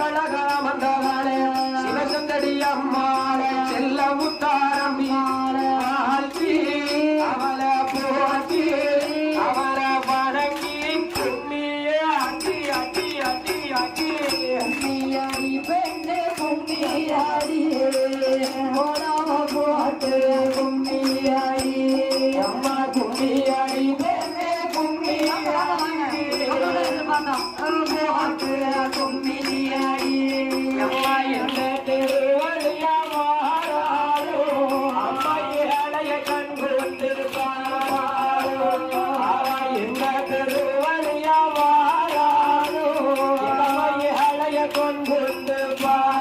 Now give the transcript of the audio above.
அழகாம் அந்த சிவசுந்தடி அம்மாளை செல்ல முத்தாரம்பி அவளை போட்டி அவளை வணங்கி கும்மியே அடி அடி அடி அடி கும்மியாடி பெண்ணே கும்மியாடியே போடாம போட்டு கும்மியாடி அம்மா கும்மியாடி பெண்ணே கும்மியாடி போட்டு கும்மியாடி அம்மா எந்த திருவழியா மாறாரோ அம்மா ஏழைய கண் கொடுத்திருப்பாரோ எந்த திருவழியா மாறாரோ அம்மா ஏழைய கண் கொடுத்திருப்பாரோ